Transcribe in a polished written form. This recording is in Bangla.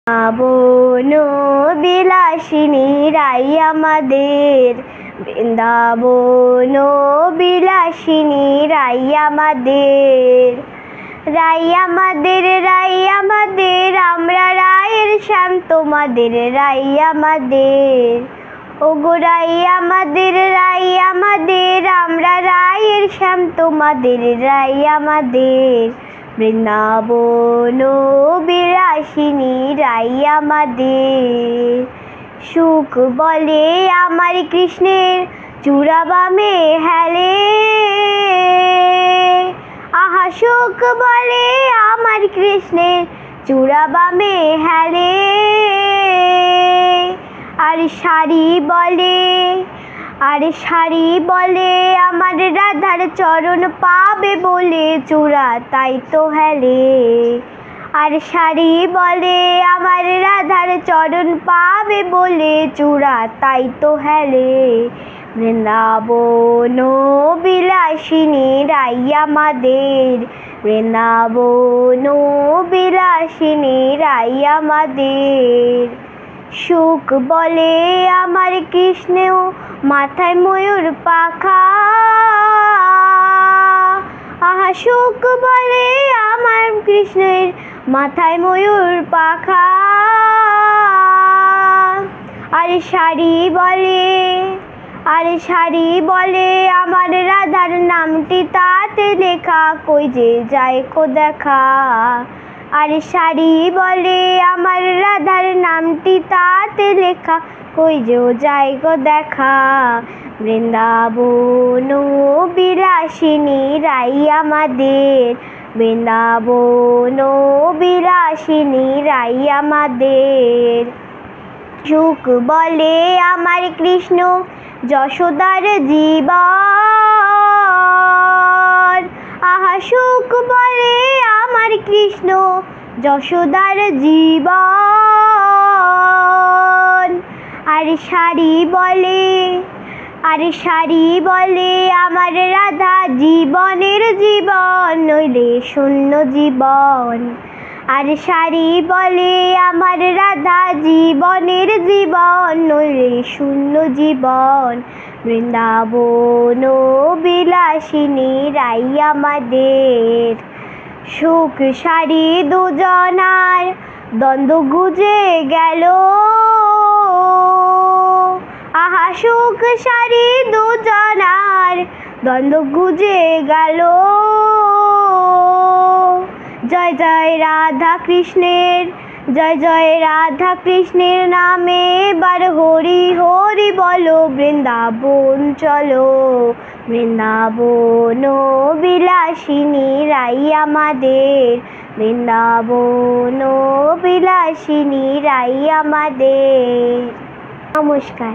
বৃন্দাবন বিলাসিনী রাই আমাদের, বৃন্দাবন বিলাসিনী রাই আমাদের, রাই আমাদের, রাই আমাদের, আমরা রায়ের শ্যাম তোমাদের রাই আমাদের। ওগো রাই আমাদের, রাই আমাদের, আমরা রায়ের শ্যাম তোমাদের রাই আমাদের। বৃন্দাবন বিলাসিনী রাই আমাদের। সুখ বলে আমার কৃষ্ণের চূড়া বামে হেলে, আহা সুখ বলে আমার কৃষ্ণের চূড়া বামে হেলে। আর শাড়ি বলে, আর শাড়ি বলে আমার রাধার চরণ পাবে বলে চূড়া তাই তো হেলে। আর শাড়ি বলে আমার রাধার চরণ পাবে বলে চূড়া তাই তো হেলে। বৃন্দাবন বিলাসিনী রাই আমাদের, বৃন্দাবন বিলাসিনী রাই আমাদের। সুখ বলে আমার কৃষ্ণ মাথায় ময়ূর পাখা, আহা সুখ বলে আমার কৃষ্ণের মাথায় ময়ূর পাখা। আর শাড়ি বলে, আর শাড়ি বলে আমার রাধার নামটি তাতে লেখা, কই যে যায় কো দেখা। আর শাড়ি বলে আমার রাধার নামটি তাতে লেখা, কই যে যায় গো দেখা। বৃন্দাবন বিলাসিনী রাই আমাদের, বৃন্দাবন বিলাসিনী রাই আমাদের। সুখ বলে আমার কৃষ্ণ যশোদার জীবন, আহা সুখ বলে আমার কৃষ্ণ যশোদার জীবন। আর শাড়ি বলে, আর শাড়ি বলে আমার রাধা জীবনের জীবন নইলে শূন্য জীবন। আর শাড়ি বলে আমার রাধা জীবনের জীবন নইলে শূন্য জীবন। বৃন্দাবন বিলাসিনী রাই আমাদের। সুখ শাড়ি দুজনার দ্বন্দ্ব গুজে গেল, আহা সুখ শাড়ি দুজনার দ্বন্দ্ব গুজে গেল। জয় জয় রাধা কৃষ্ণের, জয় জয় রাধা কৃষ্ণের নামে এবার হরি হরি বলো। বৃন্দাবন চলো, বৃন্দাবন বিলাসিনী রাই আমাদের, বৃন্দাবন বিলাসিনী রাই আমাদের। নমস্কার।